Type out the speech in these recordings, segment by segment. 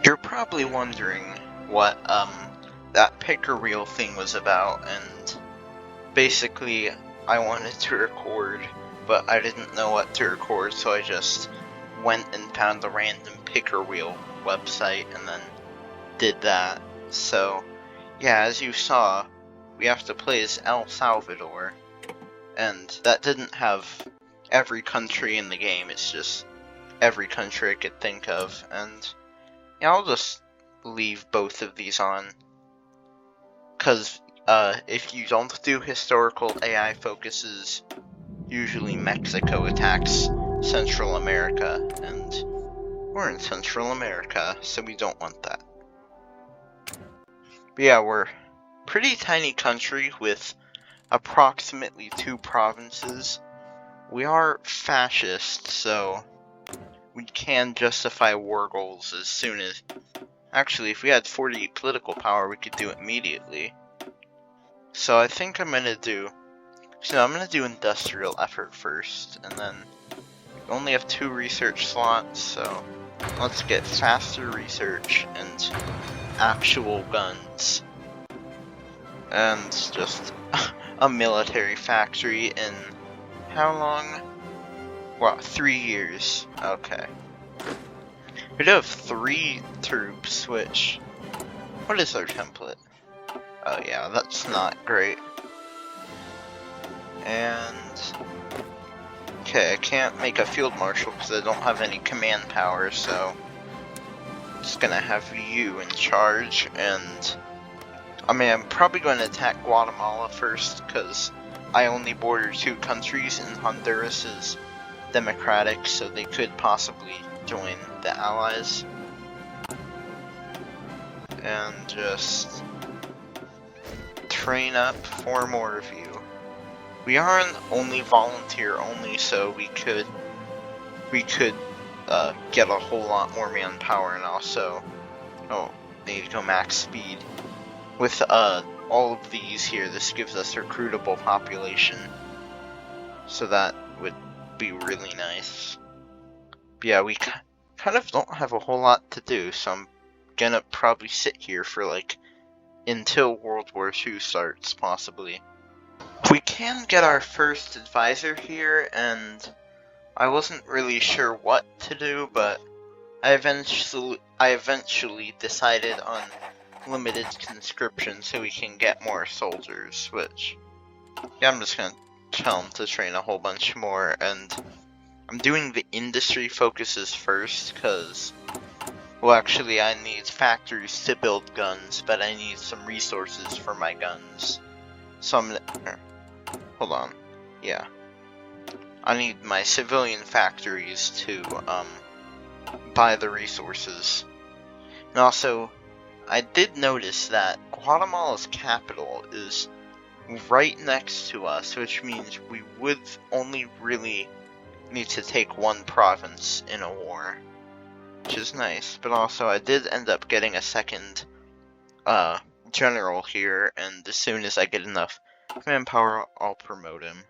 You're probably wondering what that picker reel thing was about, and basically I wanted to record, but I didn't know what to record, so I just went and found the random picker wheel website and then did that. So yeah, as you saw, we have to play as El Salvador, and that didn't have every country in the game, it's just every country I could think of. And yeah, I'll just leave both of these on, because if you don't do historical AI focuses, usually Mexico attacks Central America, and we're in Central America, so we don't want that. But yeah, we're a pretty tiny country with approximately 2 provinces. We are fascist, so we can justify war goals as soon as... Actually, if we had 48 political power, we could do it immediately. So I think I'm gonna do industrial effort first, and then we only have 2 research slots, so let's get faster research and actual guns. And just a military factory in how long? Well, 3 years. Okay. We do have 3 troops, which... What is our template? Oh yeah, that's not great. And... Okay, I can't make a field marshal because I don't have any command power, so... I'm just gonna have you in charge, and... I mean, I'm probably going to attack Guatemala first, because I only border 2 countries, and Honduras is democratic, so they could possibly join the Allies. And just train up 4 more of you. We aren't only volunteer only, so we could get a whole lot more manpower, and also, oh, they need to go max speed. With all of these here, this gives us recruitable population, so that would be really nice. But yeah, we kind of don't have a whole lot to do, so I'm gonna probably sit here for like until World War II starts, possibly. We can get our first advisor here, and I wasn't really sure what to do, but I eventually decided on limited conscription so we can get more soldiers, which, yeah, I'm just gonna tell them to train a whole bunch more. And I'm doing the industry focuses first, because, well, actually I need factories to build guns, but I need some resources for my guns. So I'm gonna, hold on, yeah, I need my civilian factories to buy the resources. And also, I did notice that Guatemala's capital is right next to us, which means we would only really need to take 1 province in a war, which is nice. But also, I did end up getting a second general here, and as soon as I get enough manpower, I'll promote him.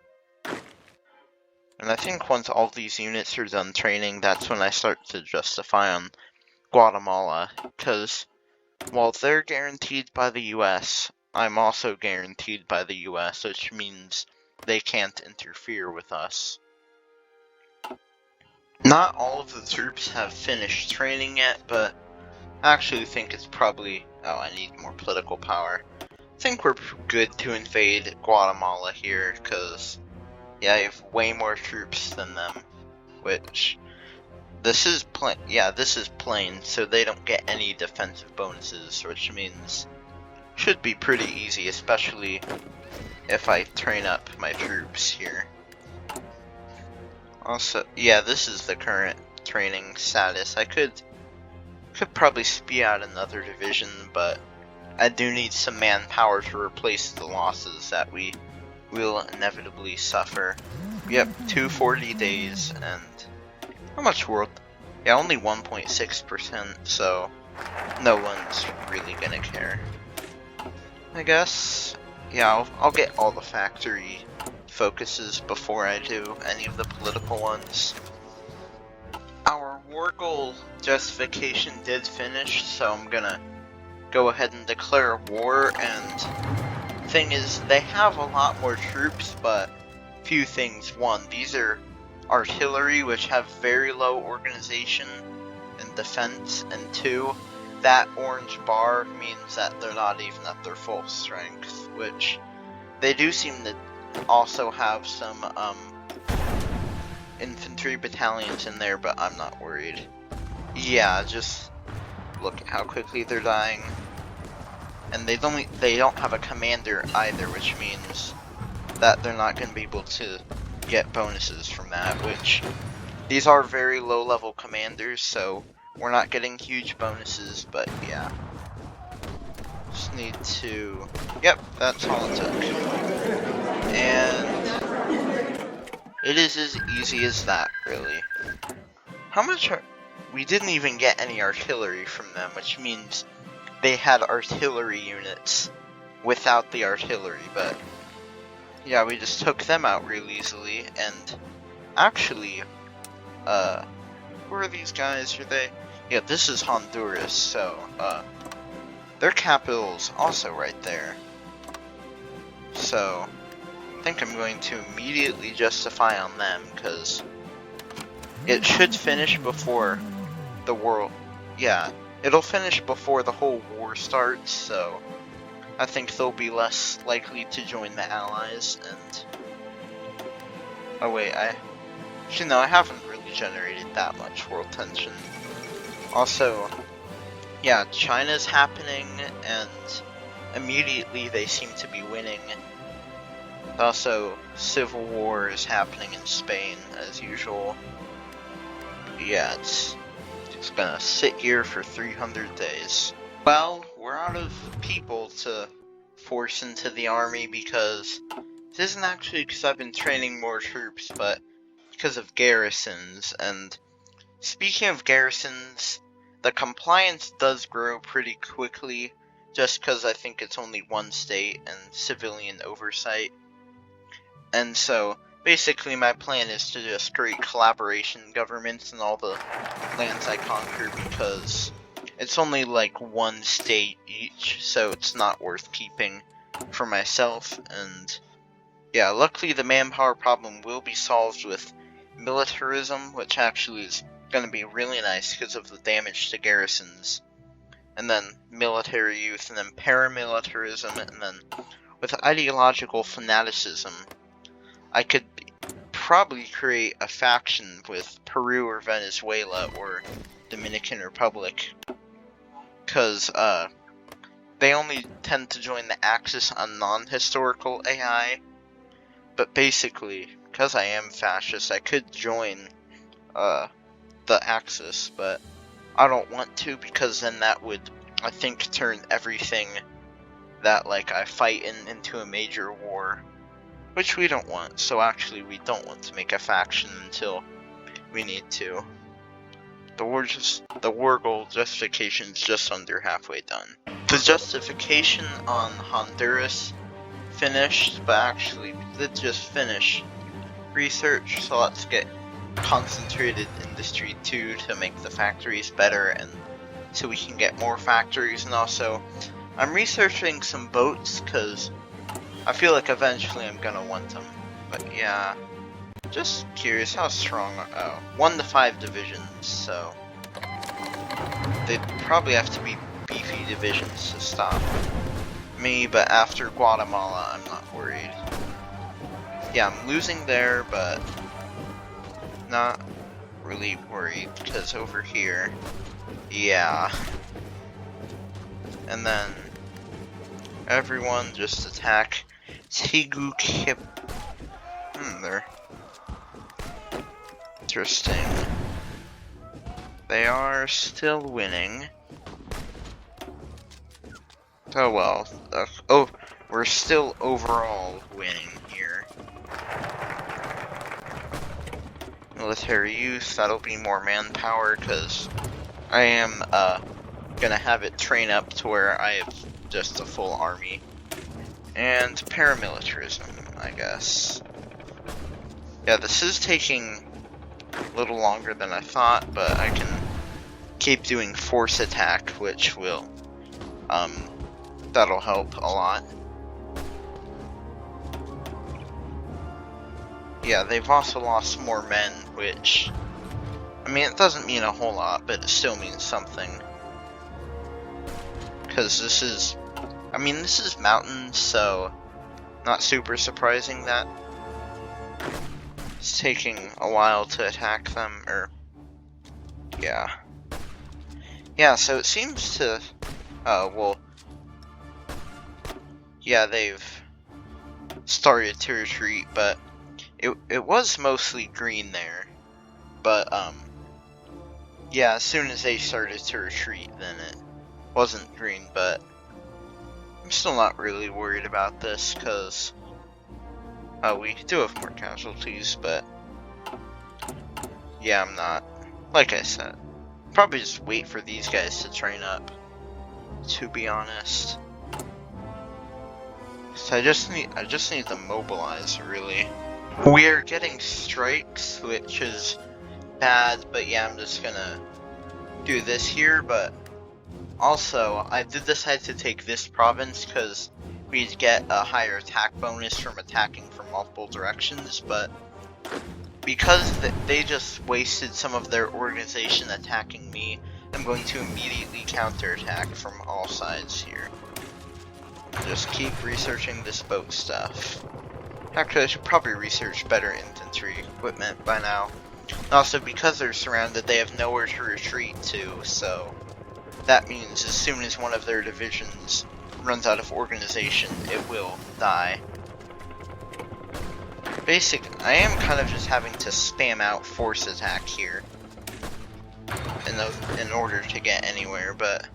And I think once all these units are done training, that's when I start to justify on Guatemala, because while they're guaranteed by the US, I'm also guaranteed by the US, which means they can't interfere with us. Not all of the troops have finished training yet, but I actually think it's probably... Oh, I need more political power. I think we're good to invade Guatemala here, because, yeah, I have way more troops than them, which... This is plain, yeah, this is plain, so they don't get any defensive bonuses, which means should be pretty easy, especially if I train up my troops here. Also, yeah, this is the current training status. I could probably spee out another division, but I do need some manpower to replace the losses that we will inevitably suffer. Yep, 240 days, and how much world? Yeah, only 1.6%, so no one's really gonna care. I guess, yeah, I'll get all the factory focuses before I do any of the political ones. Our war goal justification did finish, so I'm gonna go ahead and declare war. And thing is, they have a lot more troops, but few things. One, these are artillery, which have very low organization and defense, and two, that orange bar means that they're not even at their full strength, which they do seem to also have some infantry battalions in there, but I'm not worried. Yeah, just look at how quickly they're dying. And they don't have a commander either, which means that they're not going to be able to get bonuses from that, which these are very low level commanders, so we're not getting huge bonuses, but yeah. Just need to, yep, that's all it took. And it is as easy as that, really. How much we didn't even get any artillery from them, which means they had artillery units without the artillery, but yeah, we just took them out real easily. And actually, who are these guys? Are they? Yeah, this is Honduras, so their capital's also right there. So I think I'm going to immediately justify on them, because it should finish before the world. Yeah, it'll finish before the whole war starts, so I think they'll be less likely to join the Allies. And oh wait, actually no, I haven't really generated that much world tension. Also, yeah, China's happening, and immediately they seem to be winning. Also, civil war is happening in Spain as usual. Yeah, it's just gonna sit here for 300 days. Well, we're out of people to force into the army, because this isn't actually because I've been training more troops, but because of garrisons. And speaking of garrisons, the compliance does grow pretty quickly, just because I think it's only one state and civilian oversight. And so basically my plan is to just create collaboration governments in all the lands I conquer, because it's only like one state each, so it's not worth keeping for myself. And yeah, luckily the manpower problem will be solved with militarism, which actually is going to be really nice because of the damage to garrisons. And then military youth, and then paramilitarism, and then with ideological fanaticism, I could probably create a faction with Peru or Venezuela or Dominican Republic, because they only tend to join the Axis on non-historical AI. But basically, because I am fascist, I could join the Axis, but I don't want to, because then that would, I think, turn everything that like I fight into a major war, which we don't want. So actually, we don't want to make a faction until we need to. The war goal justification is just under halfway done. The justification on Honduras finished, but actually we did just finish research, so let's get concentrated industry 2 to make the factories better, and so we can get more factories. And also, I'm researching some boats, because I feel like eventually I'm gonna want them. But yeah, just curious how strong. 1 to 5 divisions, so they'd probably have to be beefy divisions to stop me, but after Guatemala I'm not worried. Yeah, I'm losing there, but not really worried, because over here, yeah. And then everyone just attack Tigukip. They're interesting. They are still winning. Oh well. Oh, we're still overall winning here. Military youth, that'll be more manpower, because I am gonna have it train up to where I have just a full army. And paramilitarism, I guess. Yeah, this is taking a little longer than I thought, but I can keep doing force attack, which will, that'll help a lot. Yeah, they've also lost more men, which, I mean, it doesn't mean a whole lot, but it still means something. Because this is, I mean, this is mountains, so not super surprising that it's taking a while to attack them, or, yeah. Yeah, so it seems to, well, yeah, they've started to retreat, but it was mostly green there, but, yeah, as soon as they started to retreat, then it wasn't green, but I'm still not really worried about this, because, we do have more casualties, but, yeah, I'm not, like I said, probably just wait for these guys to train up, to be honest. So I just need to mobilize, really. We're getting strikes, which is bad, but yeah, I'm just gonna do this here, but also, I did decide to take this province because we'd get a higher attack bonus from attacking from multiple directions, but because they just wasted some of their organization attacking me, I'm going to immediately counterattack from all sides here. Just keep researching this boat stuff. Actually, I should probably research better infantry equipment by now. Also, because they're surrounded, they have nowhere to retreat to, so that means as soon as one of their divisions runs out of organization, it will die. I am kind of just having to spam out force attack here in order to get anywhere, but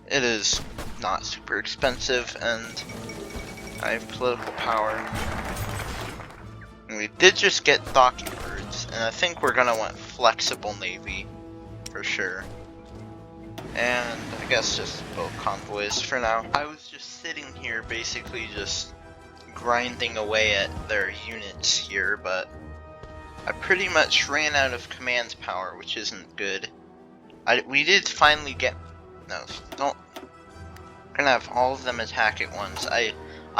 it is not super expensive, and I have political power. And we did just get docking birds, and I think we're gonna want flexible navy for sure. And I guess just boat convoys for now. I was just sitting here basically just grinding away at their units here, but I pretty much ran out of command power, which isn't good. We did finally get, no, don't, we're gonna have all of them attack at once. I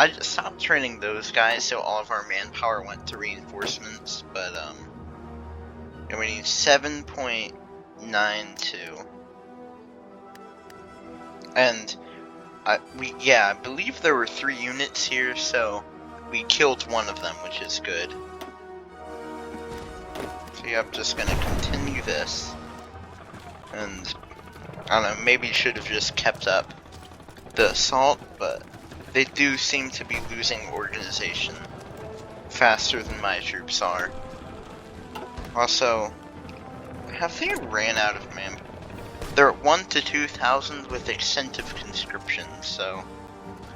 just stopped training those guys, so all of our manpower went to reinforcements, but yeah, we need 7.92. And I believe there were 3 units here, so we killed one of them, which is good. So yeah, I'm just gonna continue this. And I don't know, maybe should have just kept up the assault, but they do seem to be losing organization faster than my troops are. Also, have they ran out of manpower? They're at 1 to 2,000 with extensive conscription, so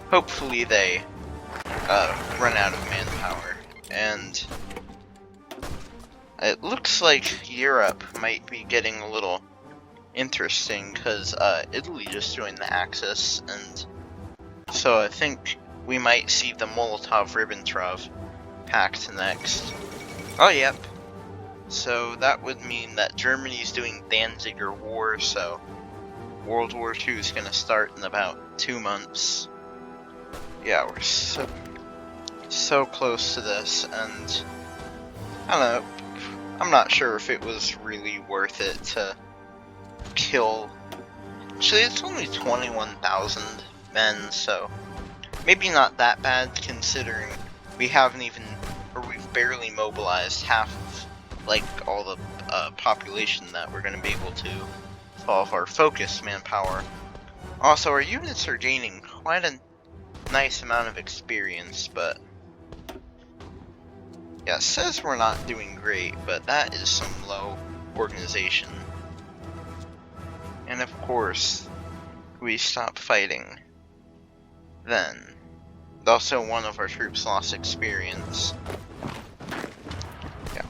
hopefully they run out of manpower. And it looks like Europe might be getting a little interesting, because Italy just joined the Axis, and so I think we might see the Molotov-Ribbentrop Pact next. Oh, yep. So that would mean that Germany's doing Danziger War, so World War II is going to start in about 2 months. Yeah, we're so close to this, and I don't know, I'm not sure if it was really worth it to kill. Actually, it's only 21,000 men, so maybe not that bad considering we haven't even, or we've barely mobilized half of like all the population that we're going to be able to solve our focus manpower. Also, our units are gaining quite a nice amount of experience, but yeah, it says we're not doing great, but that is some low organization. And of course, we stop fighting. Then, also one of our troops lost experience. Yeah,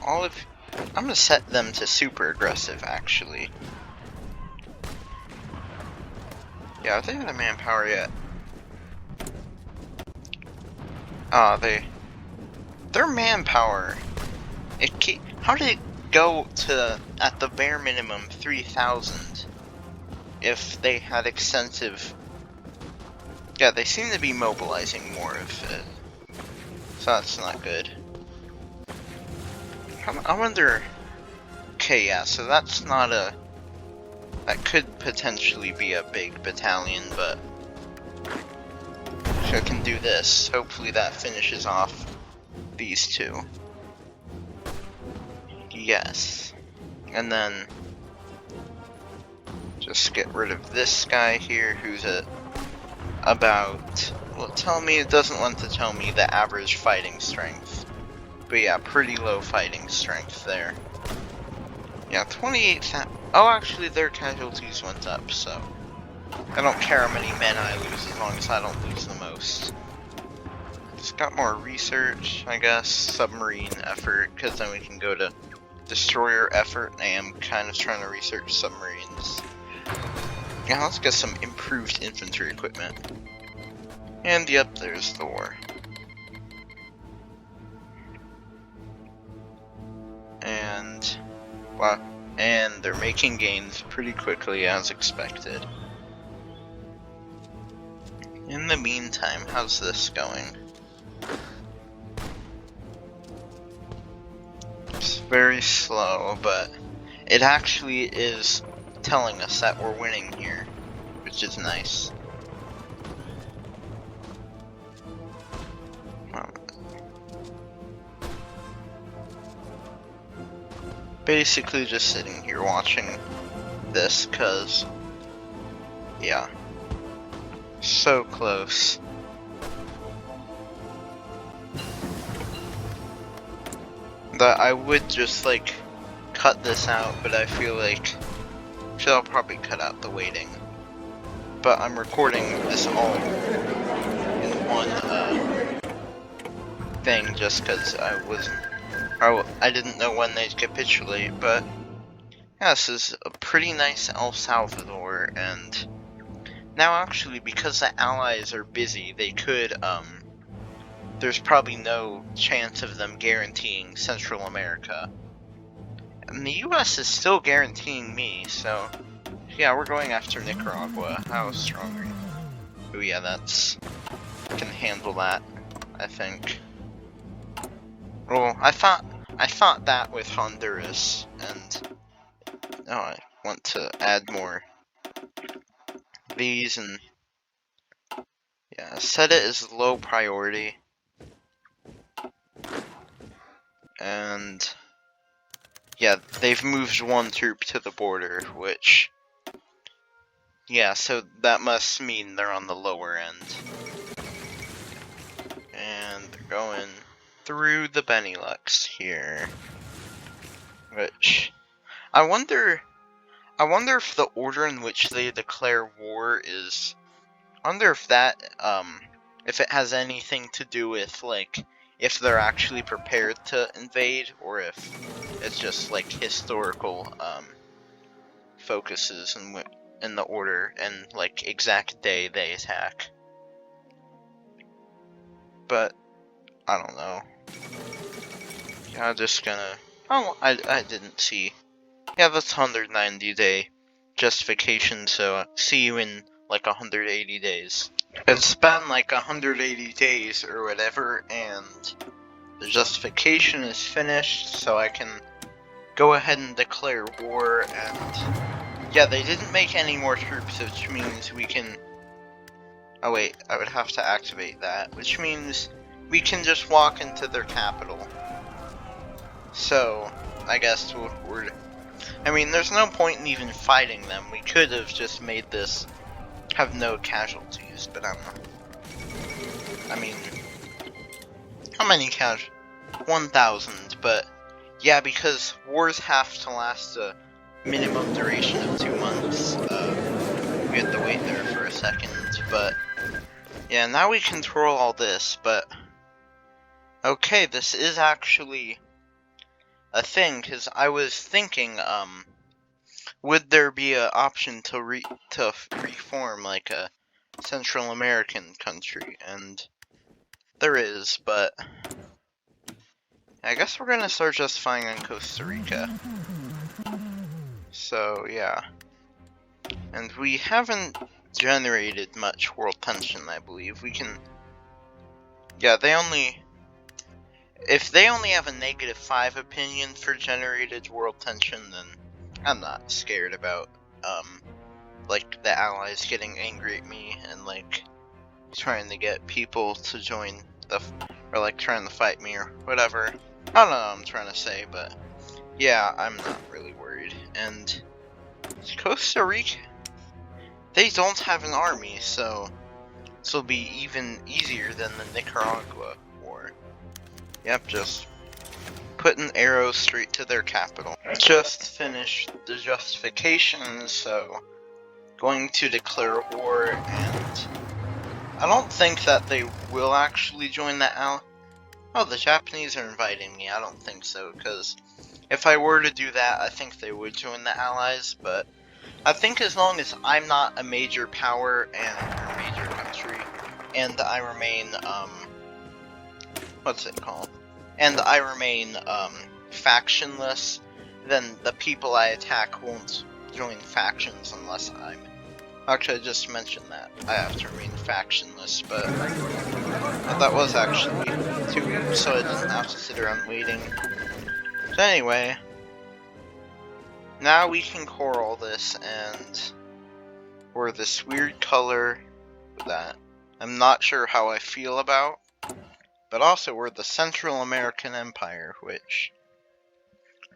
I'm gonna set them to super aggressive, actually. Yeah, are they out of manpower yet? Their manpower, how did it go to, at the bare minimum, 3,000 if they had extensive... Yeah, they seem to be mobilizing more of it. So that's not good. I wonder... Okay, yeah, so that's not a... That could potentially be a big battalion, but... So I can do this. Hopefully that finishes off these two. Yes. And then... just get rid of this guy here, who's at about... Well, tell me, it doesn't want to tell me the average fighting strength. But yeah, pretty low fighting strength there. Yeah, 28,000... Oh, actually, their casualties went up, so... I don't care how many men I lose, as long as I don't lose the most. Just got more research, I guess. Submarine effort, because then we can go to destroyer effort. I am kind of trying to research submarines. Yeah, let's get some improved infantry equipment. And yep, there's the war. And... wow. And they're making gains pretty quickly, as expected. In the meantime, how's this going? It's very slow, but it actually is telling us that we're winning here, which is nice. Basically just sitting here watching this, cause yeah, so close. That I would just like cut this out, but I feel like I'll probably cut out the waiting. But I'm recording this all in one thing just because I didn't know when they'd capitulate. But yeah, this is a pretty nice El Salvador, and now actually because the Allies are busy, they could there's probably no chance of them guaranteeing Central America. And the US is still guaranteeing me, so yeah, we're going after Nicaragua. How strong are you? Oh yeah, that's... can handle that, I think. Well, I thought that with Honduras, and... oh, I want to add more these, and... yeah, set it as low priority. And... yeah, they've moved one troop to the border, which... yeah, so that must mean they're on the lower end. And they're going through the Benelux here. Which... I wonder if the order in which they declare war is... I wonder if that, if it has anything to do with, like, if they're actually prepared to invade, or if it's just, like, historical, focuses in the order and, like, exact day they attack. But, I don't know. Yeah, I'm just gonna... oh, I didn't see. Yeah, that's 190-day justification, so see you in, like, 180 days. It's been, like, 180 days or whatever, and the justification is finished, so I can go ahead and declare war, and... yeah, they didn't make any more troops, which means we can... oh wait, I would have to activate that, which means we can just walk into their capital. So, I guess we're... I mean, there's no point in even fighting them. We could have just made this have no casualties, but I mean... how many casualties? 1,000, but... yeah, because wars have to last a minimum duration of 2 months. We had to wait there for a second, but yeah, now we control all this, but okay, this is actually a thing, because I was thinking, would there be an option to reform, like, a Central American country, and there is, but I guess we're gonna start justifying on Costa Rica. So, yeah. And we haven't generated much world tension, I believe. We can... Yeah, they only... If they only have a -5 opinion for generated world tension, then I'm not scared about, like, the allies getting angry at me and, like, trying to get people to join the... or, like, trying to fight me or whatever. I don't know what I'm trying to say, but yeah, I'm not really worried. And Costa Rica, they don't have an army, so this will be even easier than the Nicaragua war. Yep, just putting arrows straight to their capital. Just finished the justification, so going to declare war, and I don't think that they will actually join the Oh, the Japanese are inviting me. I don't think so, because if I were to do that, I think they would join the Allies, but I think as long as I'm not a major power and major country, and I remain, what's it called? And I remain, factionless, then the people I attack won't join factions unless I'm... Actually, I just mentioned that. I have to remain factionless, but that was actually 2 weeks, so I didn't have to sit around waiting. So anyway, now we can core all this, and we're this weird color that I'm not sure how I feel about, but also we're the Central American Empire, which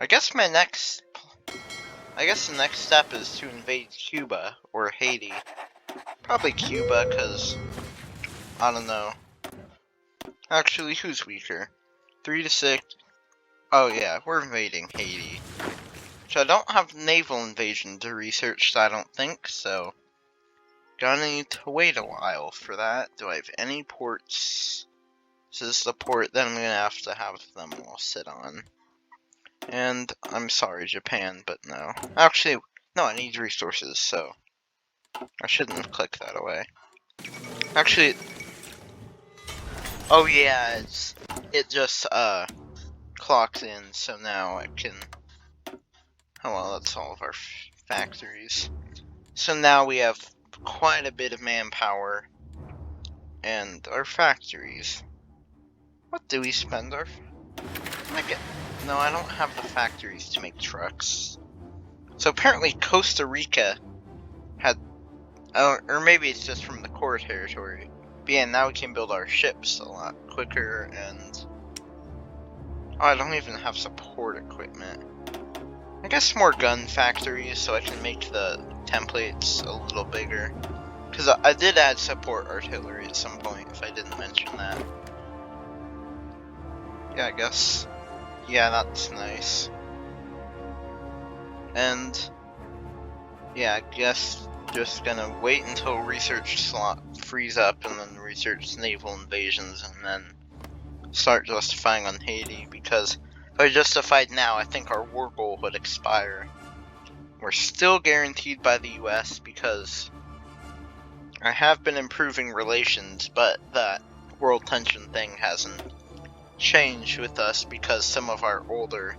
I guess the next step is to invade Cuba or Haiti. Probably Cuba, because I don't know. Actually, who's weaker? 3 to 6. Oh yeah, we're invading Haiti. Which I don't have naval invasion to research, I don't think, so gonna need to wait a while for that. Do I have any ports? This is the port that I'm gonna have them all sit on. And I'm sorry, Japan, but no. Actually, no, I need resources, so I shouldn't have clicked that away. Actually, oh yeah, it just clocks in, so now I can... Oh well, that's all of our factories. So now we have quite a bit of manpower and our factories. What do we spend our... No, I don't have the factories to make trucks. So apparently Costa Rica had... or maybe it's just from the core territory. But yeah, now we can build our ships a lot quicker, and... Oh, I don't even have support equipment. I guess more gun factories so I can make the templates a little bigger. Because I did add support artillery at some point, if I didn't mention that. Yeah, I guess. Yeah, that's nice. And yeah, I guess just gonna wait until research slot frees up and then research naval invasions and then start justifying on Haiti, because if I justified now, I think our war goal would expire. We're still guaranteed by the US because I have been improving relations, but that world tension thing hasn't changed with us because some of our older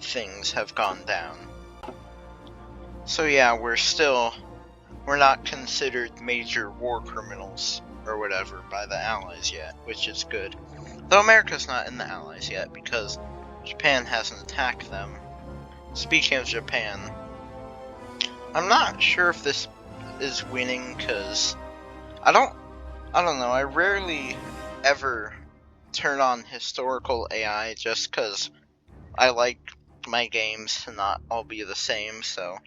things have gone down. So yeah, we're not considered major war criminals or whatever by the Allies yet, which is good. Though America's not in the Allies yet because Japan hasn't attacked them. Speaking of Japan, I'm not sure if this is winning because I don't know, I rarely ever turn on historical AI just because I like my games to not all be the same, so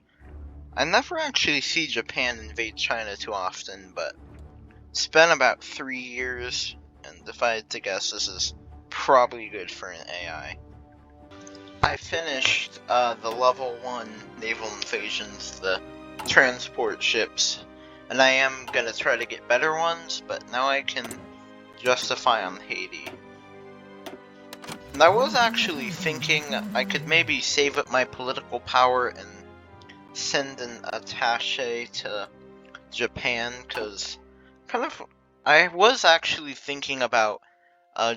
I never actually see Japan invade China too often, but it's been about 3 years, and if I had to guess, this is probably good for an AI. I finished the level 1 naval invasions, the transport ships, and I am gonna try to get better ones, but now I can justify on Haiti. And I was actually thinking I could maybe save up my political power and send an attaché to Japan, because I was actually thinking about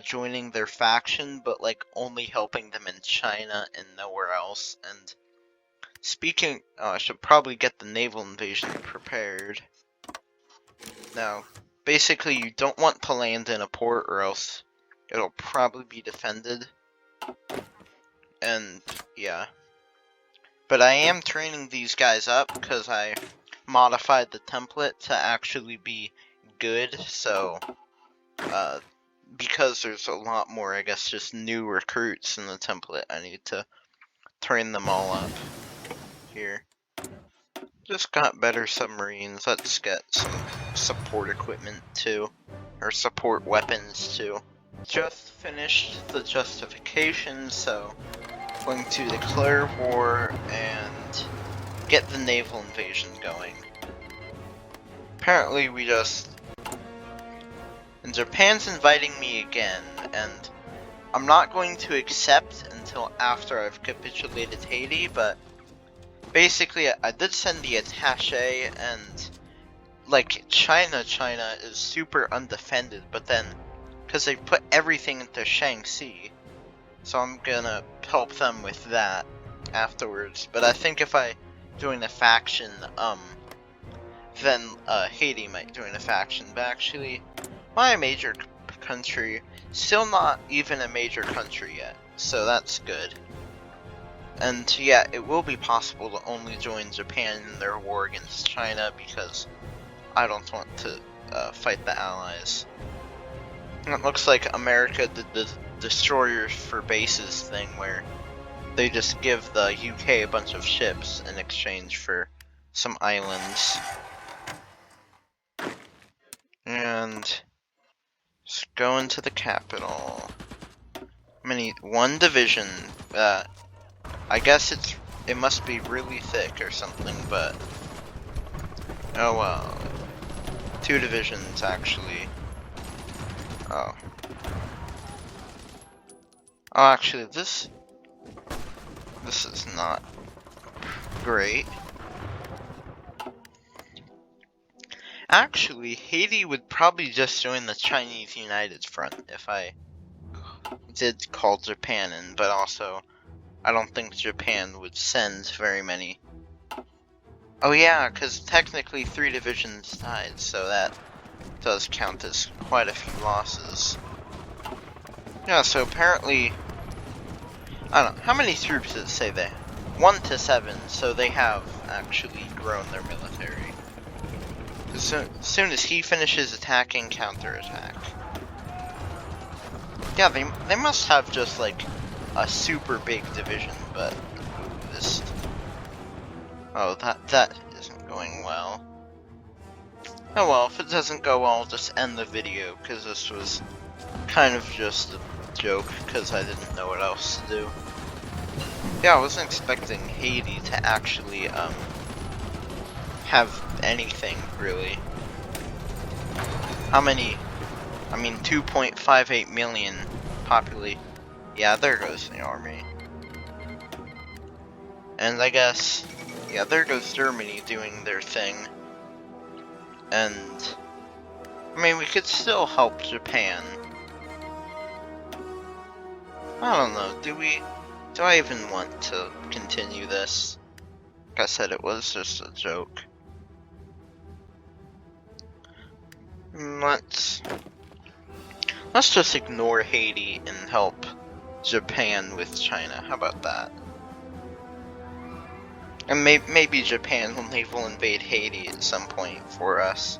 joining their faction, but like only helping them in China and nowhere else. And speaking, I should probably get the naval invasion prepared. Now, basically, you don't want to land in a port, or else it'll probably be defended. And yeah. But I am training these guys up because I modified the template to actually be good, so because there's a lot more, I guess, just new recruits in the template, I need to train them all up here. Just got better submarines. Let's get some support equipment too, or support weapons too. Just finished the justification, so going to declare war and get the naval invasion going. Apparently we just... And Japan's inviting me again, and I'm not going to accept until after I've capitulated Haiti, but basically I did send the attaché, and like China is super undefended, but then because they put everything into Shaanxi, so I'm gonna help them with that afterwards. But I think if I join a faction, then Haiti might join a faction. But actually, my major country, still not even a major country yet, so that's good. And yeah, it will be possible to only join Japan in their war against China, because I don't want to fight the Allies. And it looks like America did the destroyers for bases thing, where they just give the UK a bunch of ships in exchange for some islands. And just go into the capital. One division. I guess it must be really thick or something, but oh well. 2 divisions actually. Oh, actually, this is not great. Actually, Haiti would probably just join the Chinese United Front if I did call Japan in, but also I don't think Japan would send very many. Oh yeah, because technically 3 divisions died, so that does count as quite a few losses. Yeah, so apparently, I don't know, how many troops did it say they? 1 to 7, so they have actually grown their military. As soon as he finishes attacking, counterattack. Yeah, they must have just like a super big division, but this... Oh, that isn't going well. Oh well, if it doesn't go well, I'll just end the video, because this was kind of just a joke, because I didn't know what else to do. Yeah, I wasn't expecting Haiti to actually, have anything, really. How many? I mean, 2.58 million population. Yeah, there goes the army. And I guess, yeah, there goes Germany doing their thing. And, I mean, we could still help Japan. I don't know, do I even want to continue this? Like I said, it was just a joke. Let's just ignore Haiti and help Japan with China. How about that? And maybe Japan will naval invade Haiti at some point for us.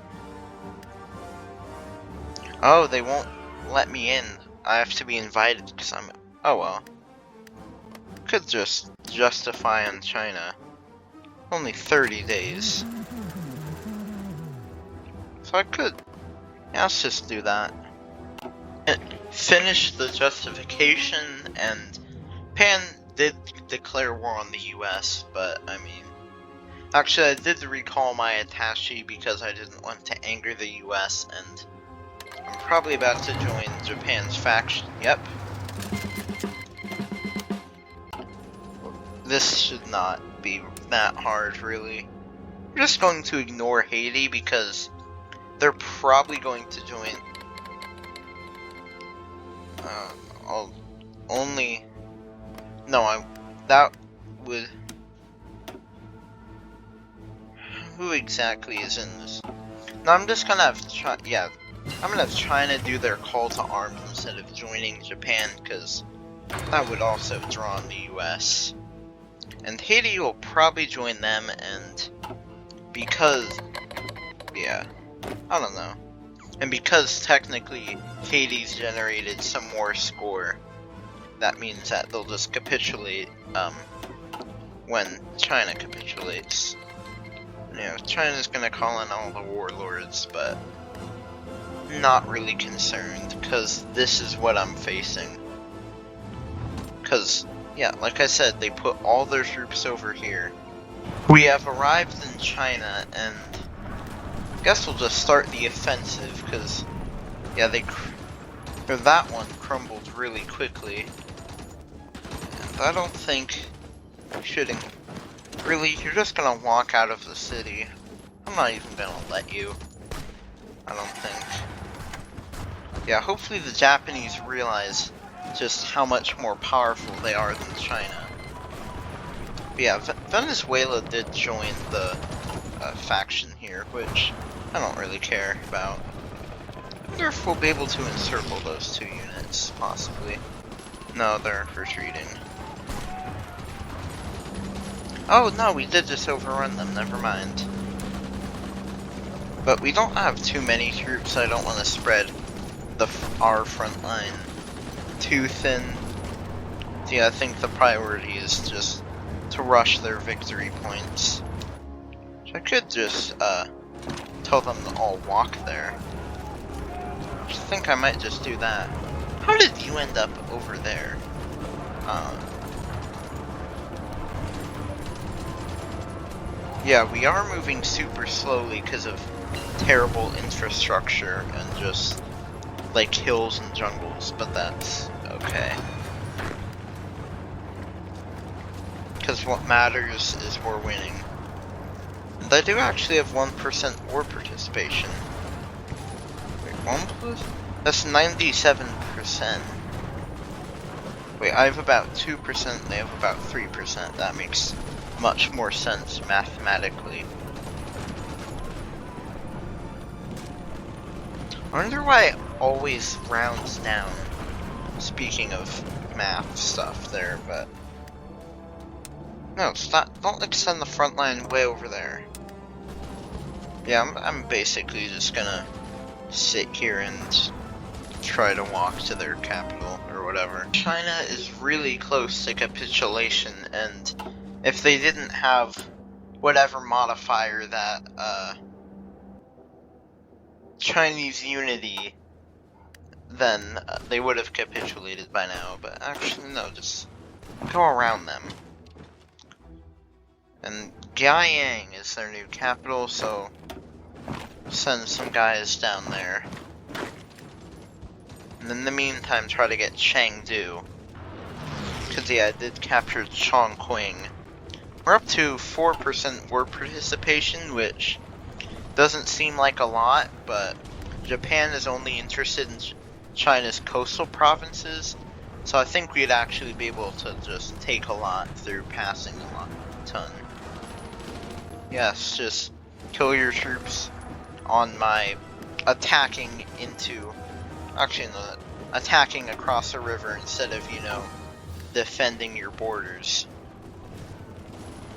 Oh, they won't let me in. I have to be invited because I'm... Oh well. Could just justify on China. Only 30 days. So I could... Yeah, let's just do that. And finish the justification, and Japan did declare war on the US, but I mean... Actually, I did recall my attaché because I didn't want to anger the US, and I'm probably about to join Japan's faction. Yep. This should not be that hard, really. I'm just going to ignore Haiti because they're probably going to join. I'll only... No, that would... Who exactly is in this? No, I'm just gonna have I'm gonna have China do their call to arms instead of joining Japan, because that would also draw on the US. And Haiti will probably join them, and because, yeah, I don't know. And because technically Haiti's generated some more score, that means that they'll just capitulate when China capitulates. You know, China's gonna call in all the warlords, but not really concerned, because this is what I'm facing. Because, yeah, like I said, they put all their troops over here. We have arrived in China, and I guess we'll just start the offensive, because, yeah, that one crumbled really quickly. And I don't think shooting. Really, you're just gonna walk out of the city. I'm not even gonna let you. I don't think. Yeah, hopefully the Japanese realize just how much more powerful they are than China. But yeah, Venezuela did join the faction here, which I don't really care about. I wonder if we'll be able to encircle those two units, possibly. No, they're retreating. Oh no, we did just overrun them, never mind. But we don't have too many troops, I don't want to spread our front line too thin. So yeah, I think the priority is just to rush their victory points. Which I could just tell them to all walk there. I think I might just do that. How did you end up over there? Yeah, we are moving super slowly because of terrible infrastructure and just like hills and jungles, but that's okay. Because what matters is we're winning. And I do actually have 1% war participation. Wait, 1%? That's 97%. Wait, I have about 2%, they have about 3%. That makes much more sense mathematically. I wonder why it always rounds down. Speaking of math stuff there, but no, stop! Don't extend the front line way over there. Yeah, I'm basically just gonna sit here and try to walk to their capital or whatever. China is really close to capitulation, and if they didn't have whatever modifier that Chinese unity, then they would have capitulated by now. But actually, no, just go around them. And Gyang is their new capital, so send some guys down there. And in the meantime, try to get Chengdu. Because, yeah, I did capture Chongqing. We're up to 4% war participation, which doesn't seem like a lot, but Japan is only interested in China's coastal provinces, so I think we'd actually be able to just take a lot through passing a ton. Yes, just kill your troops on my attacking into... Actually, no, attacking across a river instead of, you know, defending your borders.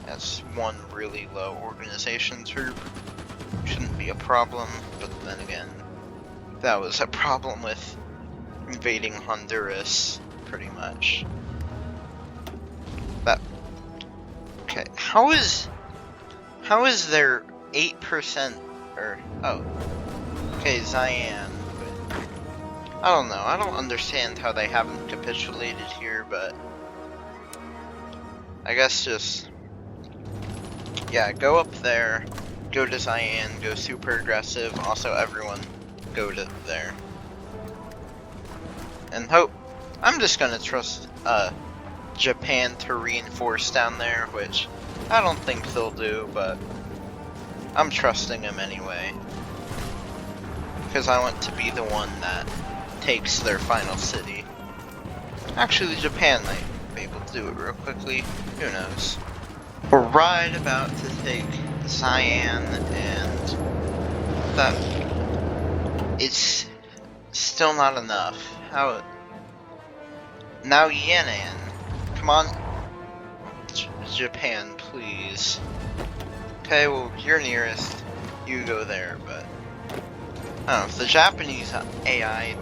That's one really low organization troop. Shouldn't be a problem, but then again, that was a problem with invading Honduras, pretty much. That... Okay, how is there 8% or... Oh. Okay, Zayan. I don't know, I don't understand how they haven't capitulated here, but... I guess just... Yeah, go up there, go to Zayan, go super aggressive, also everyone go to there. And hope... I'm just gonna trust Japan to reinforce down there, which I don't think they'll do, but I'm trusting them anyway. Because I want to be the one that takes their final city. Actually, Japan might be able to do it real quickly. Who knows? We're right about to take Cyan, and that it's still not enough. How? Now Yan'an. Come on, Japan, please. Okay, well, you're nearest. You go there, but I don't know, if the Japanese AI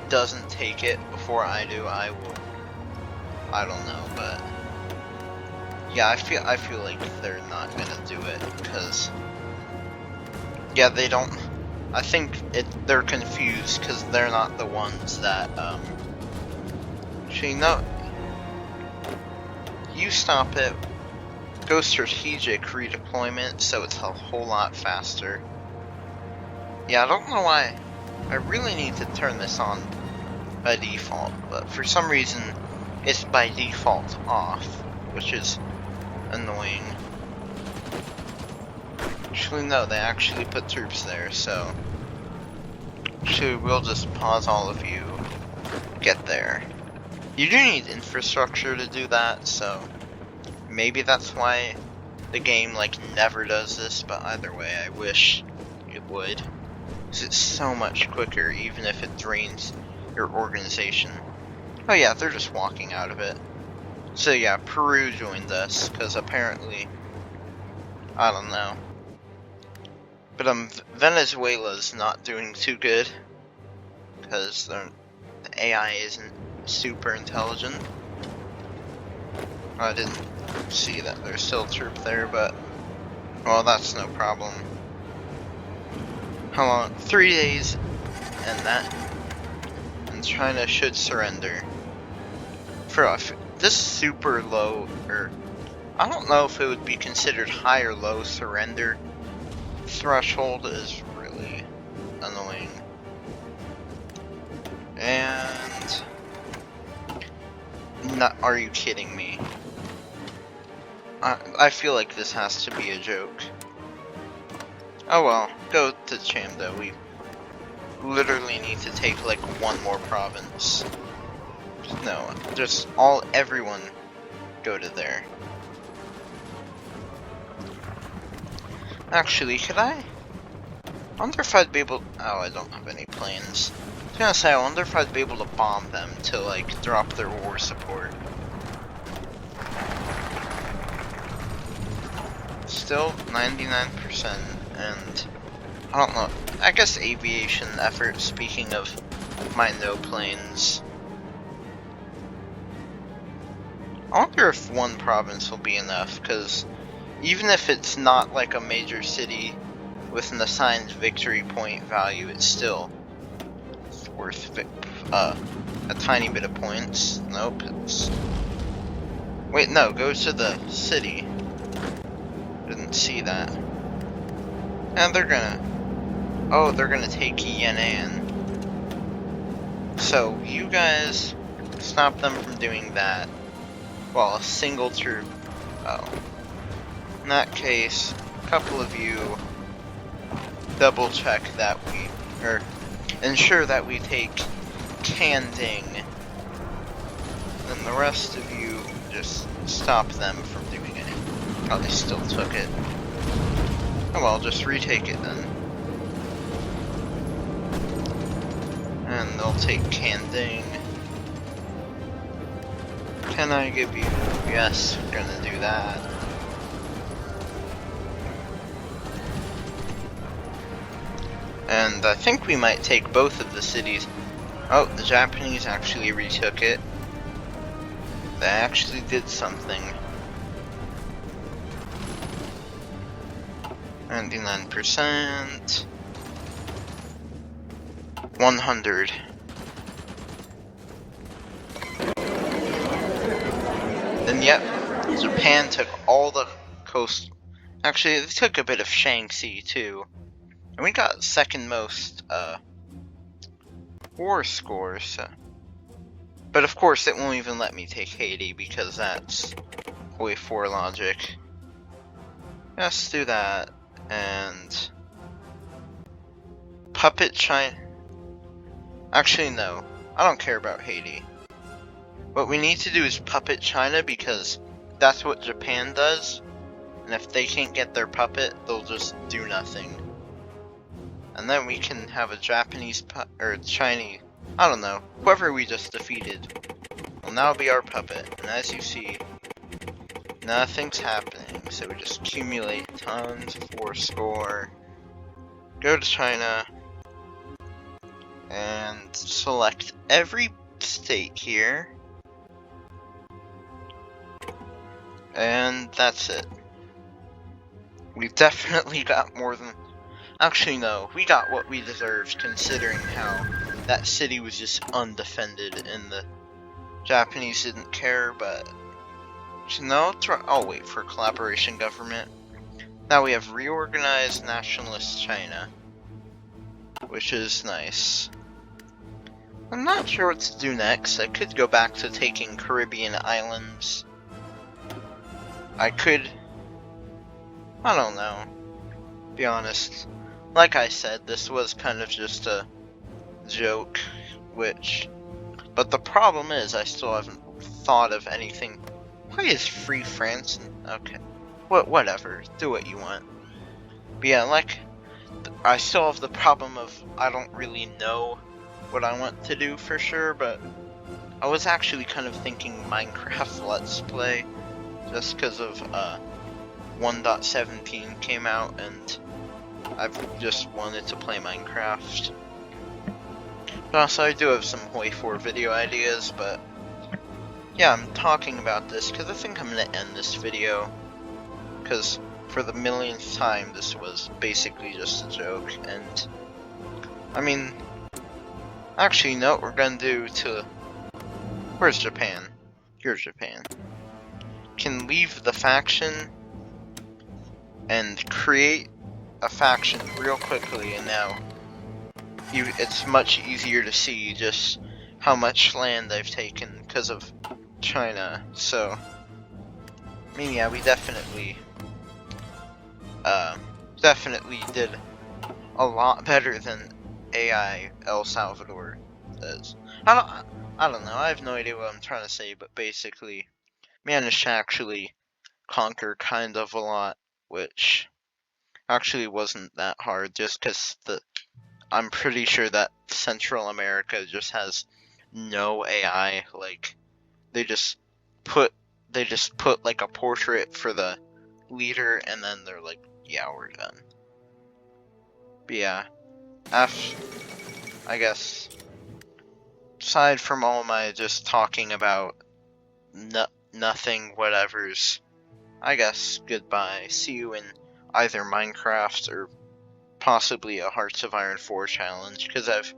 doesn't take it before I do, I will. I don't know, but yeah, I feel like they're not gonna do it because yeah, they don't. I think they're confused because they're not the ones that actually no. You stop it. Go strategic redeployment, so it's a whole lot faster. Yeah, I don't know why. I really need to turn this on by default, but for some reason it's by default off, which is annoying. Actually, no, they actually put troops there, so actually we'll just pause all of you. Get there. You do need infrastructure to do that, so maybe that's why the game like never does this, but either way I wish it would. Because it's so much quicker, even if it drains your organization. Oh yeah, they're just walking out of it. So yeah, Peru joined us, because apparently, I don't know. But Venezuela's not doing too good, because the AI isn't super intelligent. I didn't see that there's still a troop there, but well, that's no problem. How long? 3 days, and China should surrender. For this super low, or I don't know if it would be considered high or low surrender threshold is really annoying. And are you kidding me? I feel like this has to be a joke. Oh well, go to Chamda. We literally need to take like one more province. No, just everyone go to there. Actually, could I wonder if I'd be able. Oh, I don't have any planes. I was gonna say, I wonder if I'd be able to bomb them to like drop their war support. Still 99%, and I don't know. I guess aviation effort. Speaking of my no planes, I wonder if one province will be enough, because even if it's not like a major city with an assigned victory point value, it's still worth a tiny bit of points. Nope, it's... Wait, no, go to the city. Didn't see that. And they're gonna... Oh, they're gonna take Yan'an. So, you guys stop them from doing that. Well, a single troop... Oh. In that case, a couple of you double check that we... or ensure that we take Kanding. And the rest of you just stop them from doing it. Oh, they still took it. Oh well, just retake it then. And they'll take Kanding. Can I give you... Yes, we're gonna do that. And I think we might take both of the cities. Oh, the Japanese actually retook it. They actually did something. 99%. 100. Then yep, Japan took all the coast. Actually, they took a bit of Shaanxi too. And we got second most war scores. But of course it won't even let me take Haiti because that's HoI4 logic. Let's do that. And Puppet China. Actually no, I don't care about Haiti. What we need to do is puppet China, because that's what Japan does. And if they can't get their puppet, they'll just do nothing. And then we can have a Japanese or Chinese, I don't know, whoever we just defeated will now be our puppet. And as you see, nothing's happening. So we just accumulate tons of war score, go to China, and select every state here. And that's it. We definitely got more than... Actually, no. We got what we deserved, considering how that city was just undefended and the Japanese didn't care, but... No, I'll wait for collaboration government. Now we have reorganized nationalist China, which is nice. I'm not sure what to do next. I could go back to taking Caribbean islands. I could... I don't know. Be honest. Like I said, this was kind of just a joke, but the problem is I still haven't thought of anything. Why is Free France? Okay. Whatever. Do what you want. But yeah, I still have the problem of I don't really know what I want to do for sure, but I was actually kind of thinking Minecraft Let's Play, just because of 1.17 came out, and I've just wanted to play Minecraft. But also, I do have some HoI4 video ideas, but yeah, I'm talking about this because I think I'm going to end this video, because for the millionth time, this was basically just a joke, and I mean, actually, no, what we're going to do to... Where's Japan? Here's Japan. Can leave the faction and create a faction real quickly, and now it's much easier to see just how much land I've taken because of China. So, I mean, yeah, we definitely did a lot better than AI El Salvador does. I don't know, I have no idea what I'm trying to say, but basically managed to actually conquer kind of a lot, which actually wasn't that hard, just because I'm pretty sure that Central America just has no AI. Like, they just put like a portrait for the leader, and then they're like, yeah, we're done. But yeah, I guess, aside from all my just talking about nothing whatevers, I guess goodbye. See you in either Minecraft or possibly a Hearts of Iron 4 challenge, because I've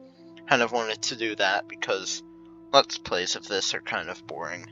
kind of wanted to do that, because Let's Plays of this are kind of boring.